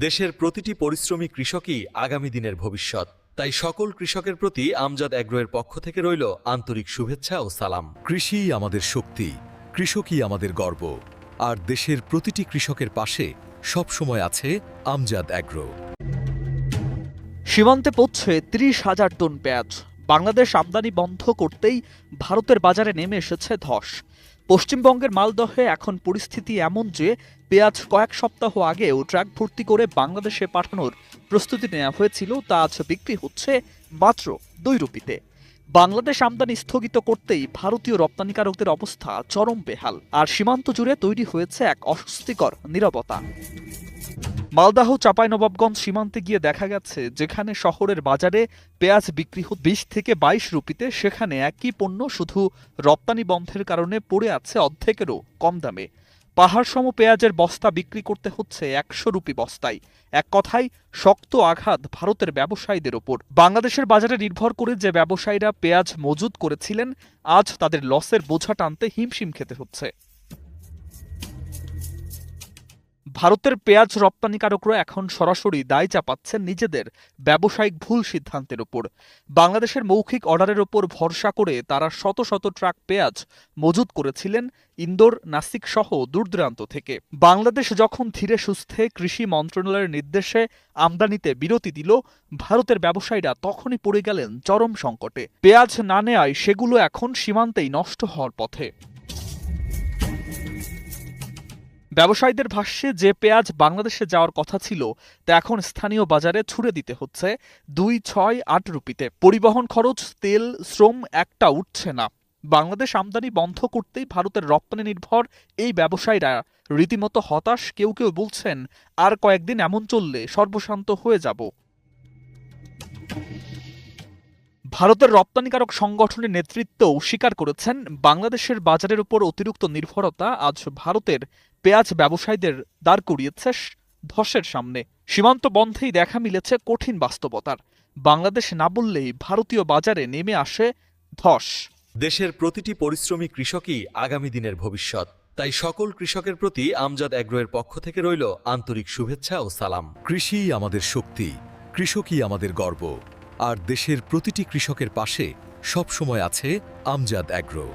দেশের প্রতিটি পরিশ্রমী কৃষকই আগামী দিনের ভবিষ্যৎ। তাই সকল কৃষকের প্রতি আমজাদ অ্যাগ্রোর পক্ষ থেকে রইল আন্তরিক শুভেচ্ছা ও সালাম। কৃষিই আমাদের শক্তি, কৃষকই আমাদের গর্ব, আর দেশের প্রতিটি কৃষকের পাশে সবসময় আছে আমজাদ অ্যাগ্রো। সীমান্তে পৌঁছে ৩০,০০০ টন পেঁয়াজ। বাংলাদেশ আমদানি বন্ধ করতেই ভারতের বাজারে নেমে এসেছে ধস। পশ্চিমবঙ্গের মালদহে এখন পরিস্থিতি এমন যে পেঁয়াজ কয়েক সপ্তাহ আগেও ট্রাক ভর্তি করে বাংলাদেশে পাঠানোর প্রস্তুতি নেওয়া হয়েছিল, তা আজ বিক্রি হচ্ছে মাত্র ২ রুপিতে। বাংলাদেশ আমদানি স্থগিত করতেই ভারতীয় রপ্তানিকারকদের অবস্থা চরম বেহাল, আর সীমান্ত জুড়ে তৈরি হয়েছে এক অস্বস্তিকর নীরবতা। মালদাহ চাঁপাইনবাবগঞ্জ সীমান্তে গিয়ে দেখা গেছে, যেখানে শহরের বাজারে পেঁয়াজ বিক্রি হচ্ছে ২০ থেকে ২২ রুপিতে, সেখানে একই পণ্য শুধু রপ্তানি বন্ধের কারণে পড়ে আছে অর্ধেকেরও কম দামে। পাহাড়সম পেঁয়াজের বস্তা বিক্রি করতে হচ্ছে ১০০ রুপি বস্তায়। এক কথায় শক্ত আঘাত ভারতের ব্যবসায়ীদের ওপর। বাংলাদেশের বাজারে নির্ভর করে যে ব্যবসায়ীরা পেঁয়াজ মজুত করেছিলেন, আজ তাদের লসের বোঝা টানতে হিমশিম খেতে হচ্ছে। ভারতের পেঁয়াজ রপ্তানিকারকরা এখন সরাসরি দায় চাপাচ্ছেন নিজেদের ব্যবসায়িক ভুল সিদ্ধান্তের উপর। বাংলাদেশের মৌখিক অর্ডারের ওপর ভরসা করে তারা শত শত ট্রাক পেঁয়াজ মজুত করেছিলেন ইন্দোর, নাসিক সহ দূরদূরান্ত থেকে। বাংলাদেশ যখন ধীরে সুস্থে কৃষি মন্ত্রণালয়ের নির্দেশে আমদানিতে বিরতি দিল, ভারতের ব্যবসায়ীরা তখনই পড়ে গেলেন চরম সংকটে। পেঁয়াজ না নেয়ায় সেগুলো এখন সীমান্তেই নষ্ট হওয়ার পথে। ব্যবসায়ীদের ভাষ্যে, যে পেঁয়াজ বাংলাদেশে যাওয়ার কথা ছিল তা এখন স্থানীয় বাজারে ছুড়ে দিতে হচ্ছে ২,৬,৮ রুপিতে। পরিবহন খরচ, তেল, শ্রম একটা উঠছে না। বাংলাদেশ আমদানি বন্ধ করতেই ভারতের রপ্তানি নির্ভর এই ব্যবসায়ীরা রীতিমতো হতাশ। কেউ কেউ বলছেন, আর কয়েকদিন এমন চললে সর্বশান্ত হয়ে যাব। ভারতের রপ্তানিকারক সংগঠনের নেতৃত্বও স্বীকার করেছেন, বাংলাদেশের বাজারের উপর অতিরিক্ত নির্ভরতা আজ ভারতের পেঁয়াজ ব্যবসায়ীদের দাঁড় করিয়েছে ধসের সামনে। সীমান্ত বন্ধেই দেখা মিলেছে কঠিন বাস্তবতার। বাংলাদেশ না বললেই ভারতীয় বাজারে নেমে আসে ধস। দেশের প্রতিটি পরিশ্রমী কৃষকই আগামী দিনের ভবিষ্যৎ। তাই সকল কৃষকের প্রতি আমজাদ অ্যাগ্রোর পক্ষ থেকে রইল আন্তরিক শুভেচ্ছা ও সালাম। কৃষিই আমাদের শক্তি, কৃষকই আমাদের গর্ব, আর দেশের প্রতিটি কৃষকের পাশে সবসময় আছে আমজাদ অ্যাগ্রো।